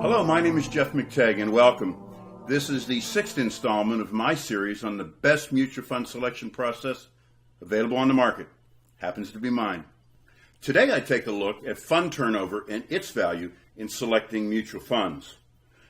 Hello, my name is Jeff McTague, and welcome. This is the sixth installment of my series on the best mutual fund selection process available on the market. Happens to be mine. Today I take a look at fund turnover and its value in selecting mutual funds.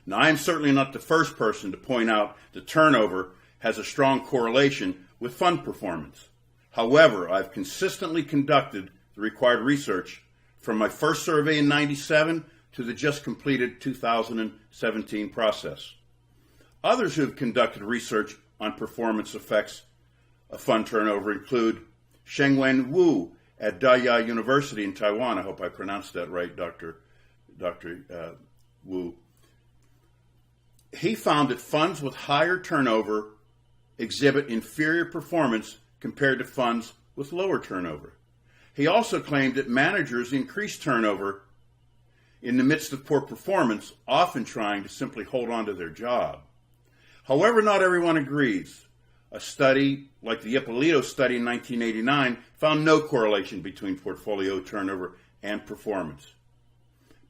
Now, I am certainly not the first person to point out that turnover has a strong correlation with fund performance. However, I've consistently conducted the required research from my first survey in '97 to the just completed 2017 process. Others who have conducted research on performance effects of fund turnover include Shengwen Wu at Daya University in Taiwan. I hope I pronounced that right, Dr. Wu. He found that funds with higher turnover exhibit inferior performance compared to funds with lower turnover. He also claimed that managers increase turnover in the midst of poor performance, often trying to simply hold on to their job. However, not everyone agrees. A study like the Ippolito study in 1989 found no correlation between portfolio turnover and performance.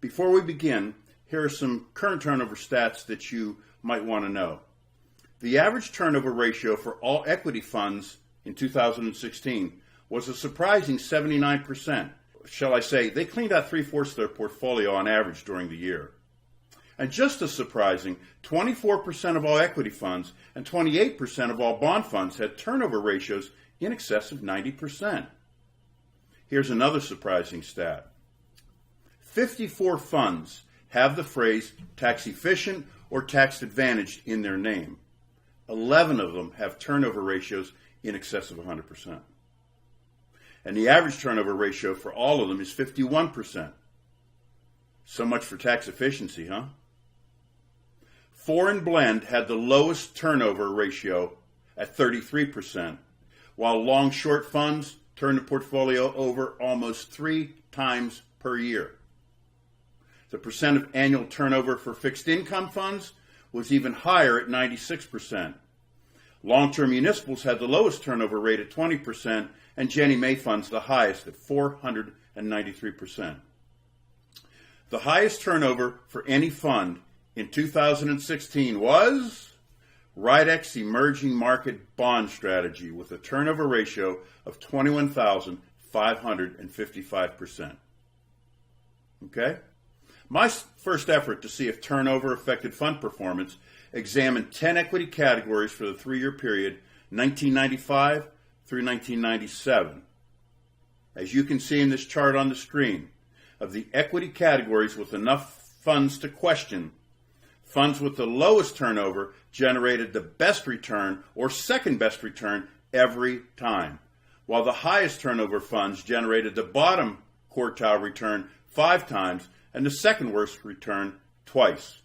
Before we begin, here are some current turnover stats that you might want to know. The average turnover ratio for all equity funds in 2016 was a surprising 79%. Shall I say, they cleaned out 3/4 of their portfolio on average during the year. And just as surprising, 24% of all equity funds and 28% of all bond funds had turnover ratios in excess of 90%. Here's another surprising stat. 54 funds have the phrase tax efficient or tax advantaged in their name. 11 of them have turnover ratios in excess of 100%. And the average turnover ratio for all of them is 51%. So much for tax efficiency, huh? Foreign blend had the lowest turnover ratio at 33%, while long-short funds turned the portfolio over almost 3 times per year. The percent of annual turnover for fixed income funds was even higher at 96%. Long-term municipals had the lowest turnover rate at 20%, and Ginnie Mae funds the highest at 493%. The highest turnover for any fund in 2016 was RIDEX Emerging Market Bond Strategy with a turnover ratio of 21,555%. Okay? My first effort to see if turnover affected fund performance examined 10 equity categories for the 3-year period, 1995 through 1997. As you can see in this chart on the screen, of the equity categories with enough funds to question, funds with the lowest turnover generated the best return or second best return every time, while the highest turnover funds generated the bottom quartile return 5 times and the second worst return twice.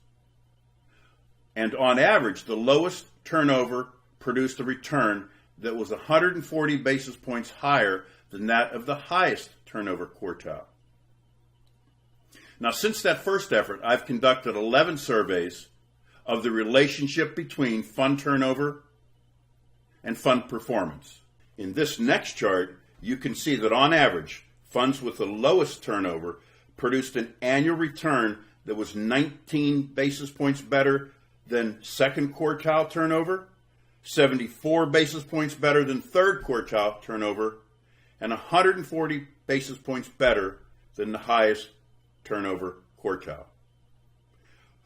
And on average, the lowest turnover produced a return that was 140 basis points higher than that of the highest turnover quartile. Now, since that first effort, I've conducted 11 surveys of the relationship between fund turnover and fund performance. In this next chart, you can see that on average, funds with the lowest turnover produced an annual return that was 19 basis points better than second quartile turnover, 74 basis points better than third quartile turnover, and 140 basis points better than the highest turnover quartile.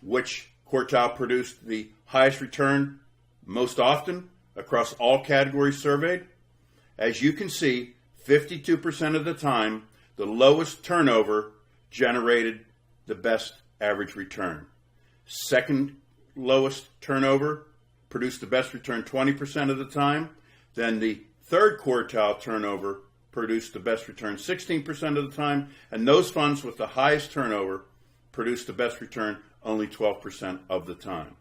Which quartile produced the highest return most often across all categories surveyed? As you can see, 52% of the time, the lowest turnover generated the best average return. Second lowest turnover produced the best return 20% of the time. Then the third quartile turnover produced the best return 16% of the time. And those funds with the highest turnover produced the best return only 12% of the time.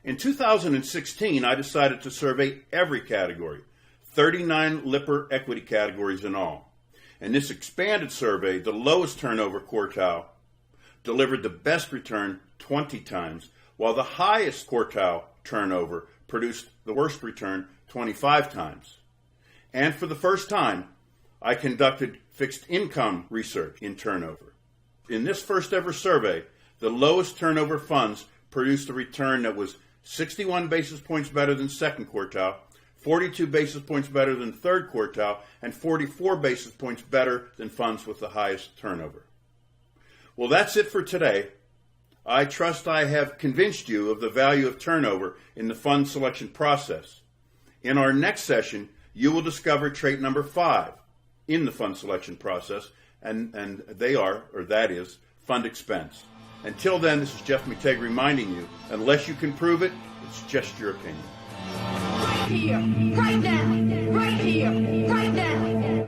In 2016, I decided to survey every category, 39 Lipper equity categories in all. In this expanded survey, the lowest turnover quartile delivered the best return 20 times, while the highest quartile turnover produced the worst return 25 times. And for the first time, I conducted fixed income research in turnover. In this first ever survey, the lowest turnover funds produced a return that was 61 basis points better than second quartile, 42 basis points better than third quartile, and 44 basis points better than funds with the highest turnover. Well, that's it for today. I trust I have convinced you of the value of turnover in the fund selection process. In our next session, you will discover trait number 5 in the fund selection process, and that is, fund expense. Until then, this is Jeff McTague reminding you, unless you can prove it, it's just your opinion. Right here, right now, right here, right